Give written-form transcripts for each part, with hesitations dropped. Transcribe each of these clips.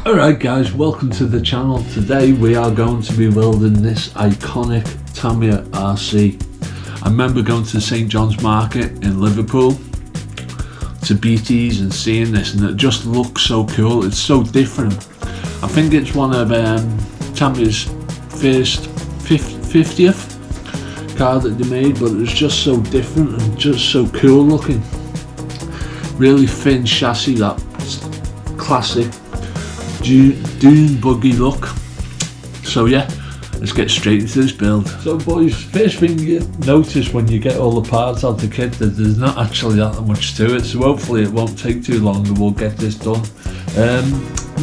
Alright guys, welcome to the channel. Today we are going to be building this iconic Tamiya RC. I remember going to St John's Market in Liverpool to BT's and seeing this, and it just looks so cool. It's so different. I think it's one of Tamiya's first 50th car that they made, but it's just so different and just so cool looking. Really thin chassis, that classic dune buggy look. So yeah, let's get straight into this build. So boys, first thing you notice when you get all the parts out the kit, that there's not actually that much to it, so hopefully it won't take too long and we'll get this done.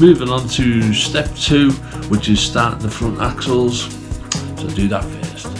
Moving on to step 2, which is starting the front axles, so do that first.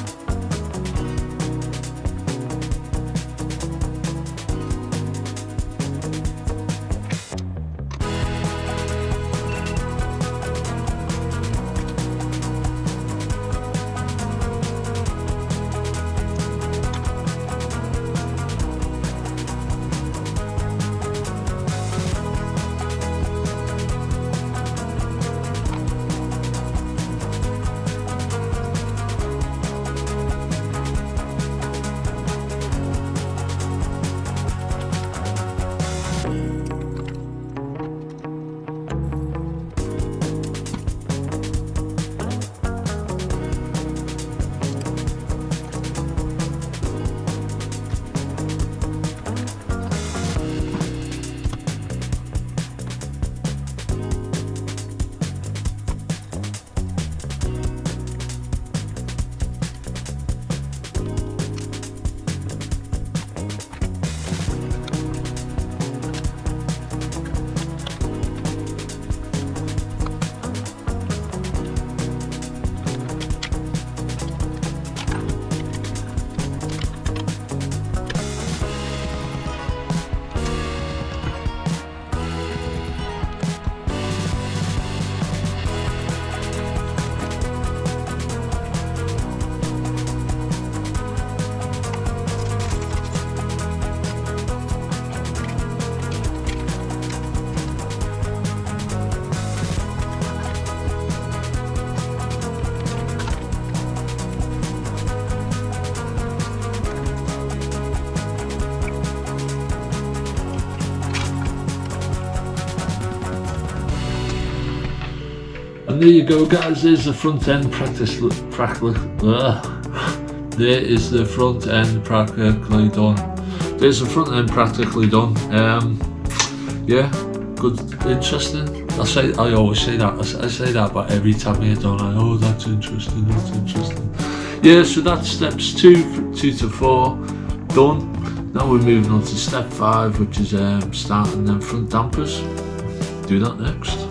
And there you go guys, there's the front end practically done. There's the front end practically done. Yeah, good, interesting. I always say that. I say that about every Tamiya done. Oh, that's interesting, that's interesting. Yeah, so that's steps 2 to 4 done. Now we're moving on to step 5, which is starting them front dampers. Do that next.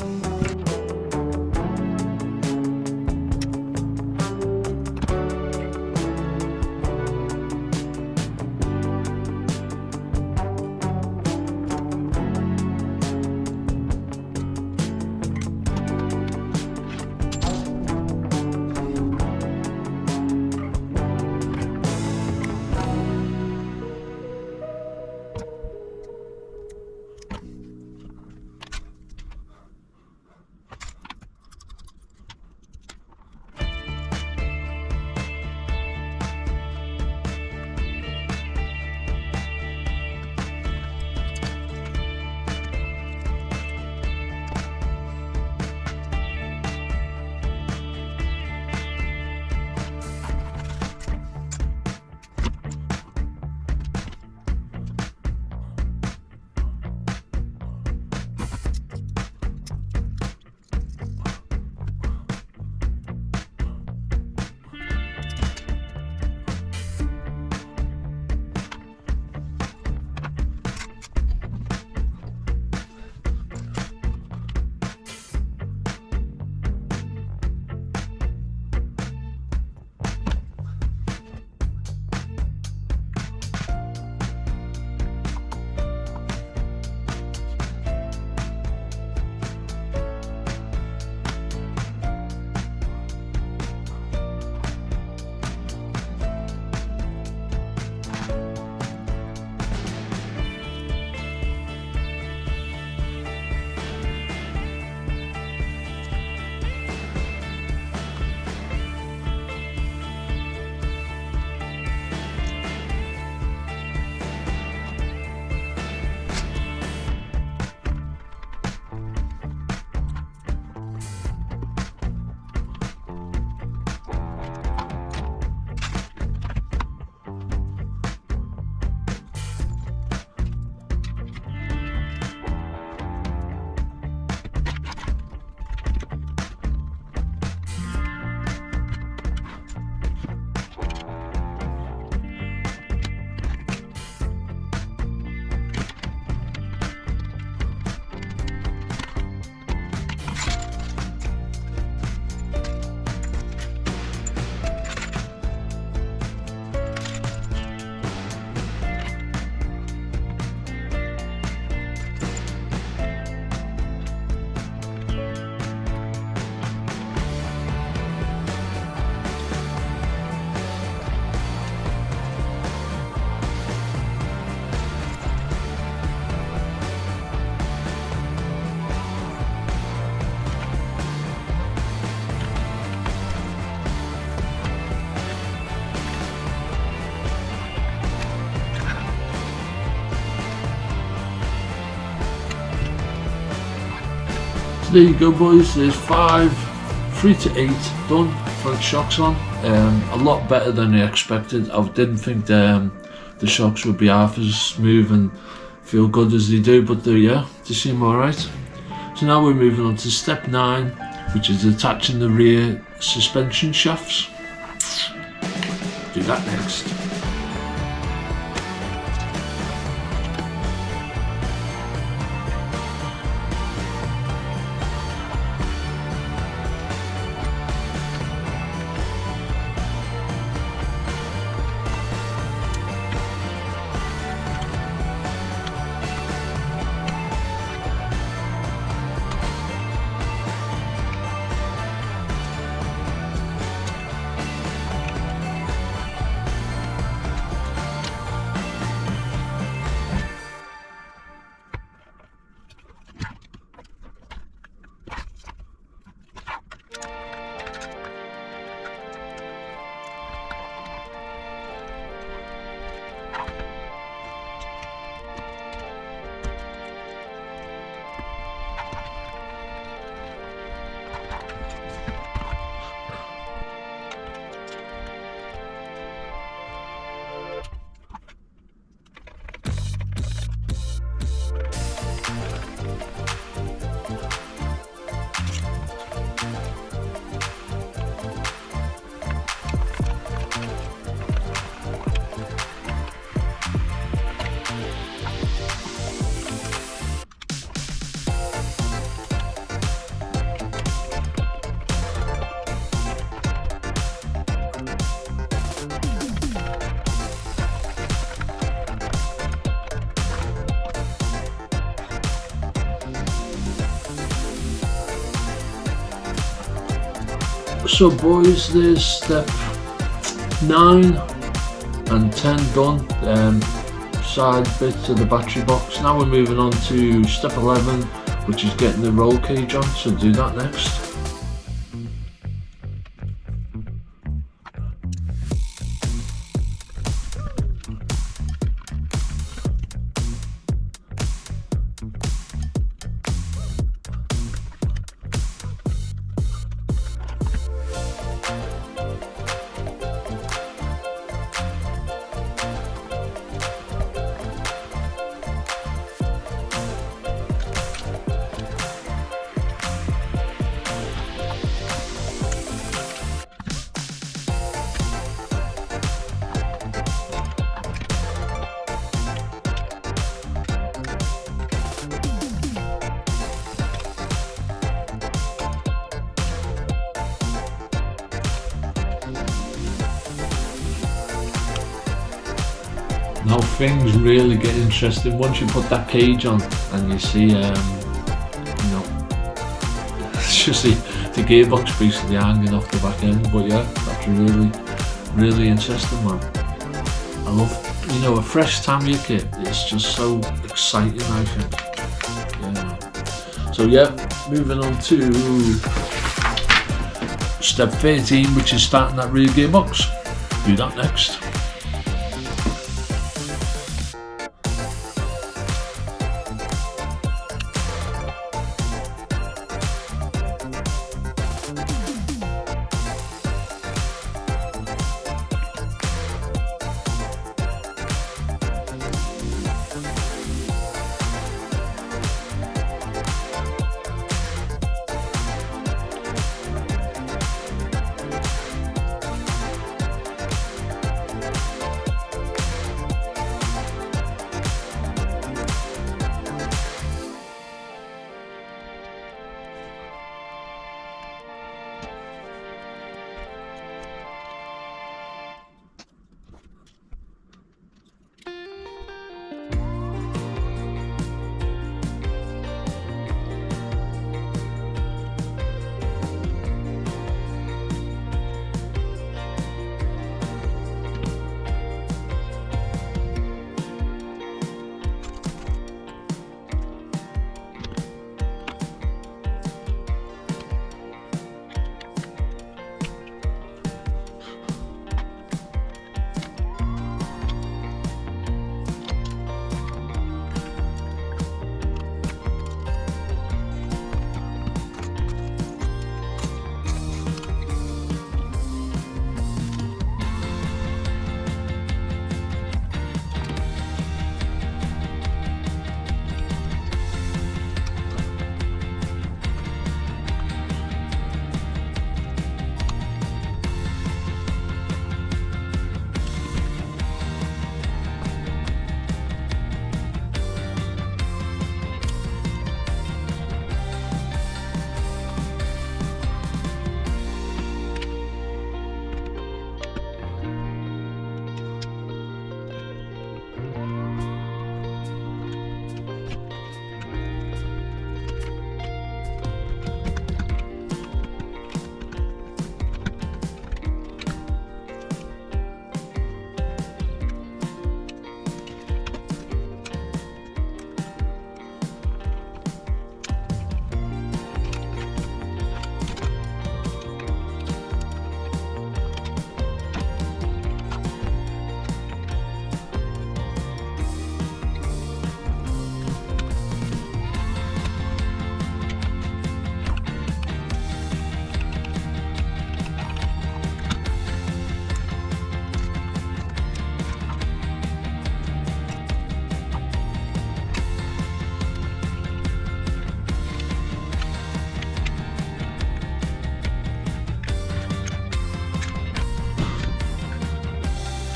there you go boys, there's 3 to 8 done, front shocks on. A lot better than I expected. I didn't think the shocks would be half as smooth and feel good as they do, but they seem alright. So now we're moving on to step 9, which is attaching the rear suspension shafts. Do that next. So boys, there's step 9 and 10 done, side bits of the battery box. Now we're moving on to step 11, which is getting the roll cage on, so do that next. Now things really get interesting once you put that cage on and you see, it's just the gearbox basically hanging off the back end. But yeah, that's really interesting, man. I love, a fresh Tamiya kit. It's just so exciting, I think. Yeah. So yeah, moving on to step 13, which is starting that rear gearbox. Do that next.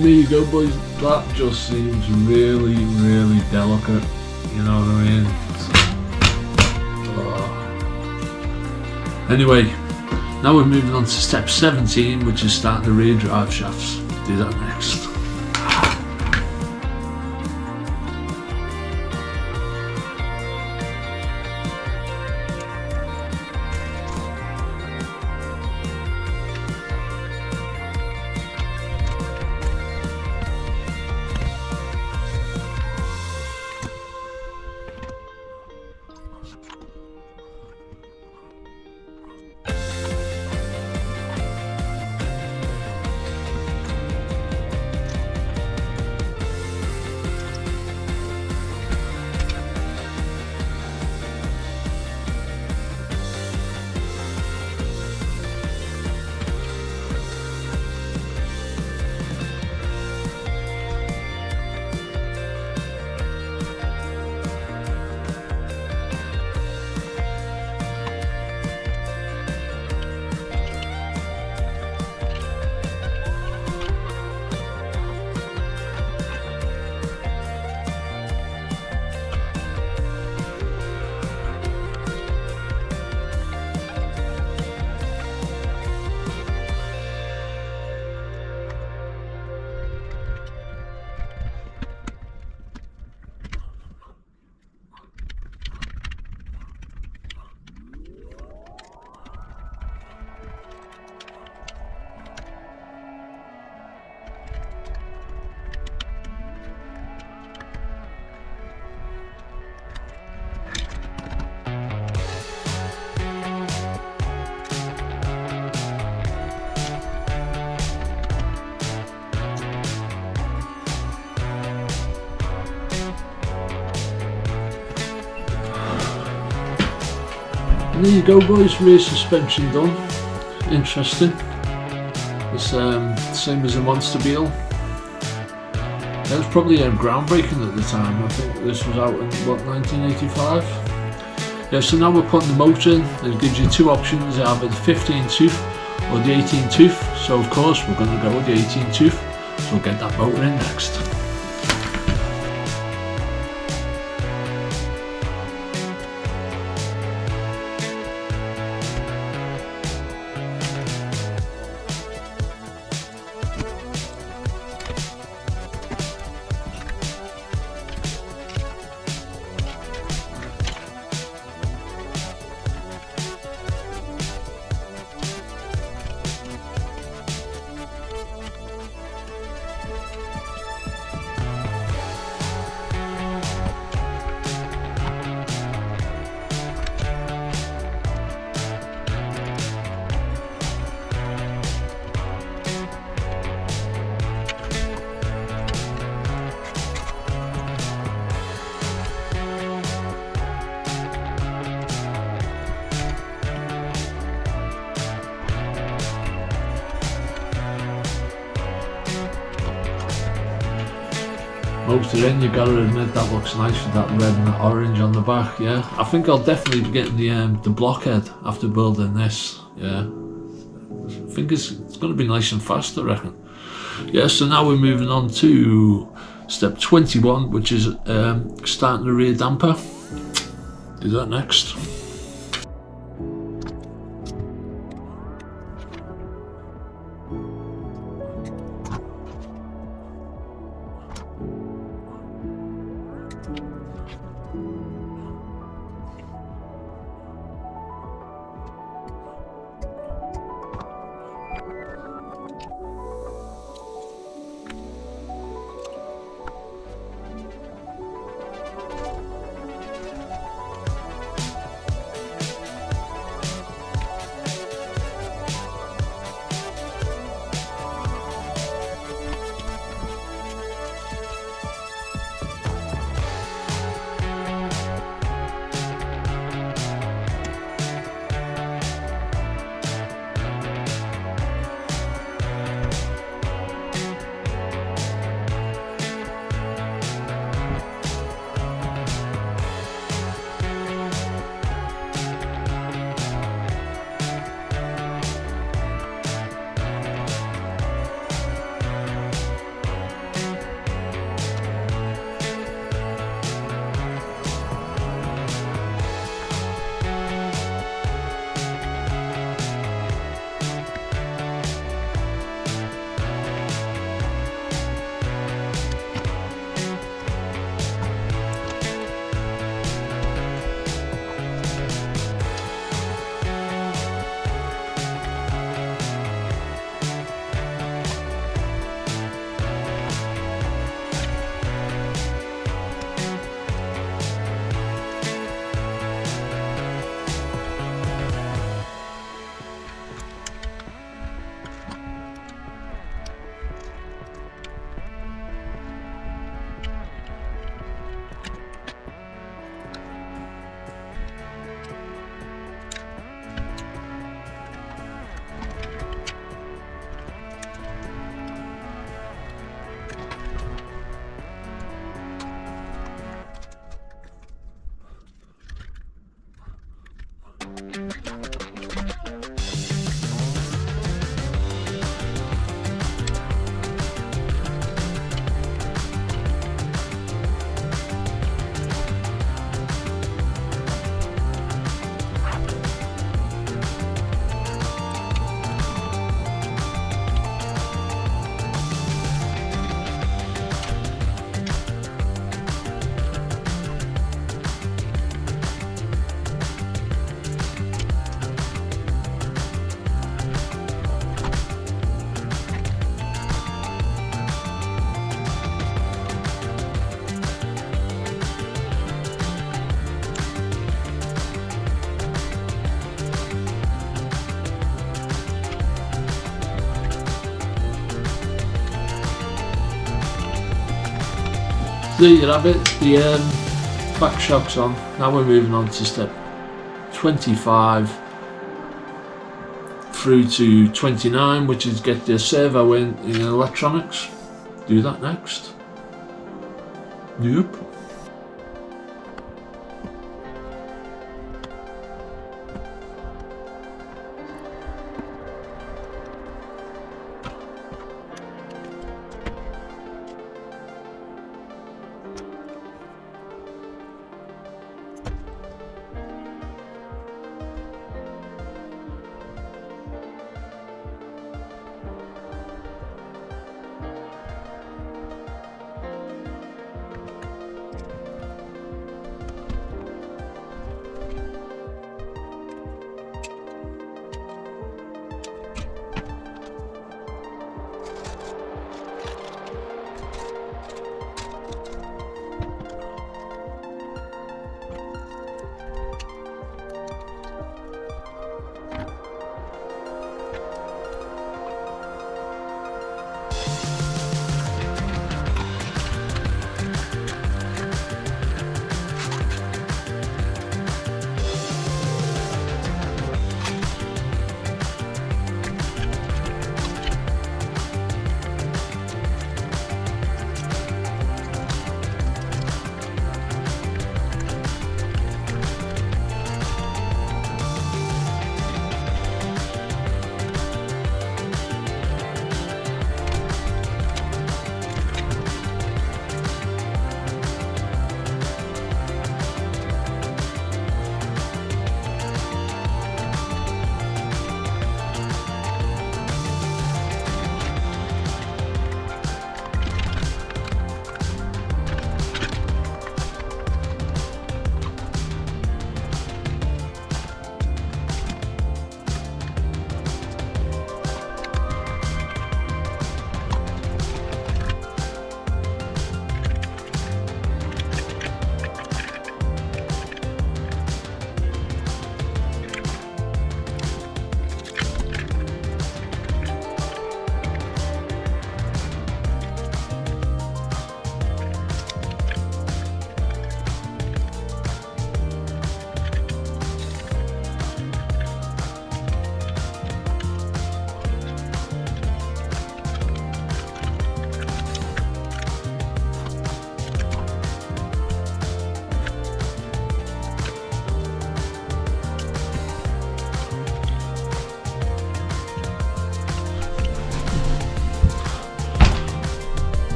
there you go, boys. That just seems really, really delicate. You know what I mean? Oh. Anyway, now we're moving on to step 17, which is starting the rear drive shafts. Do that next. And there you go, boys, rear suspension done. Interesting. It's same as a Monster Beetle. That was probably groundbreaking at the time. I think this was out in, what, 1985? Yeah, so now we're putting the motor in. It gives you two options, either the 15 tooth or the 18 tooth. So of course we're going to go with the 18 tooth. So we'll get that motor in next. Motor in, you gotta admit that looks nice with that red and that orange on the back. Yeah, I think I'll definitely be getting the blockhead after building this. Yeah, I think it's gonna be nice and fast, I reckon. Yeah, so now we're moving on to step 21, which is starting the rear damper. Do that next. there you have it, the back shock's on. Now we're moving on to step 25 through to 29, which is get the servo in electronics. Do that next. Yep.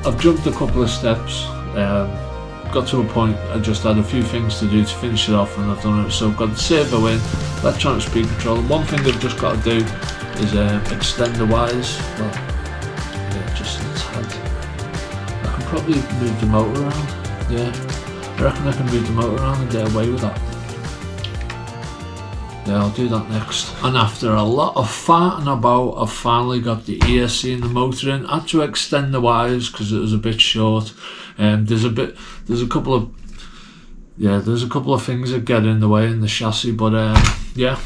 I've jumped a couple of steps, got to a point I just had a few things to do to finish it off, and I've done it. So I've got the servo in, electronic speed control. One thing I've just got to do is extend the wires. Well, yeah, just a tad. I can probably move the motor around. Yeah, I reckon I can move the motor around and get away with that. Yeah, I'll do that next. And after a lot of farting about, I've finally got the ESC and the motor in. I had to extend the wires because it was a bit short. There's a couple of things that get in the way in the chassis, but yeah,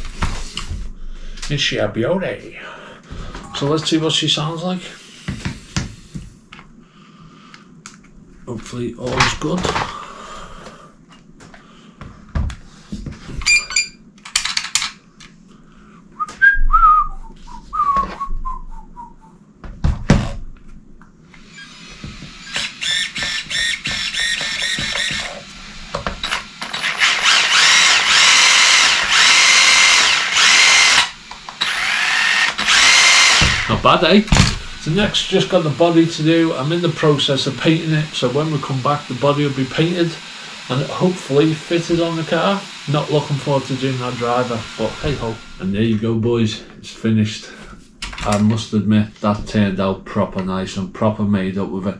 it's sheer beauty. So let's see what she sounds like. Hopefully all is good. Not bad, eh? So next, just got the body to do. I'm in the process of painting it, so when we come back the body will be painted and hopefully fitted on the car. Not looking forward to doing that driver, but hey ho. And there you go boys, it's finished. I must admit that turned out proper nice and proper made up with it.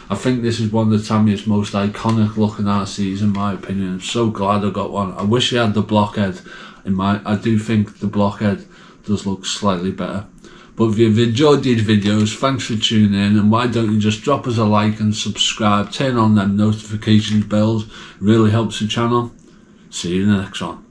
I think this is one of the Tamiya's most iconic looking RCs in my opinion. I'm so glad I got one. I wish I had the blockhead. I do think the blockhead does look slightly better. But if you've enjoyed these videos, thanks for tuning in, and why don't you just drop us a like and subscribe, turn on them notifications bells, it really helps the channel. See you in the next one.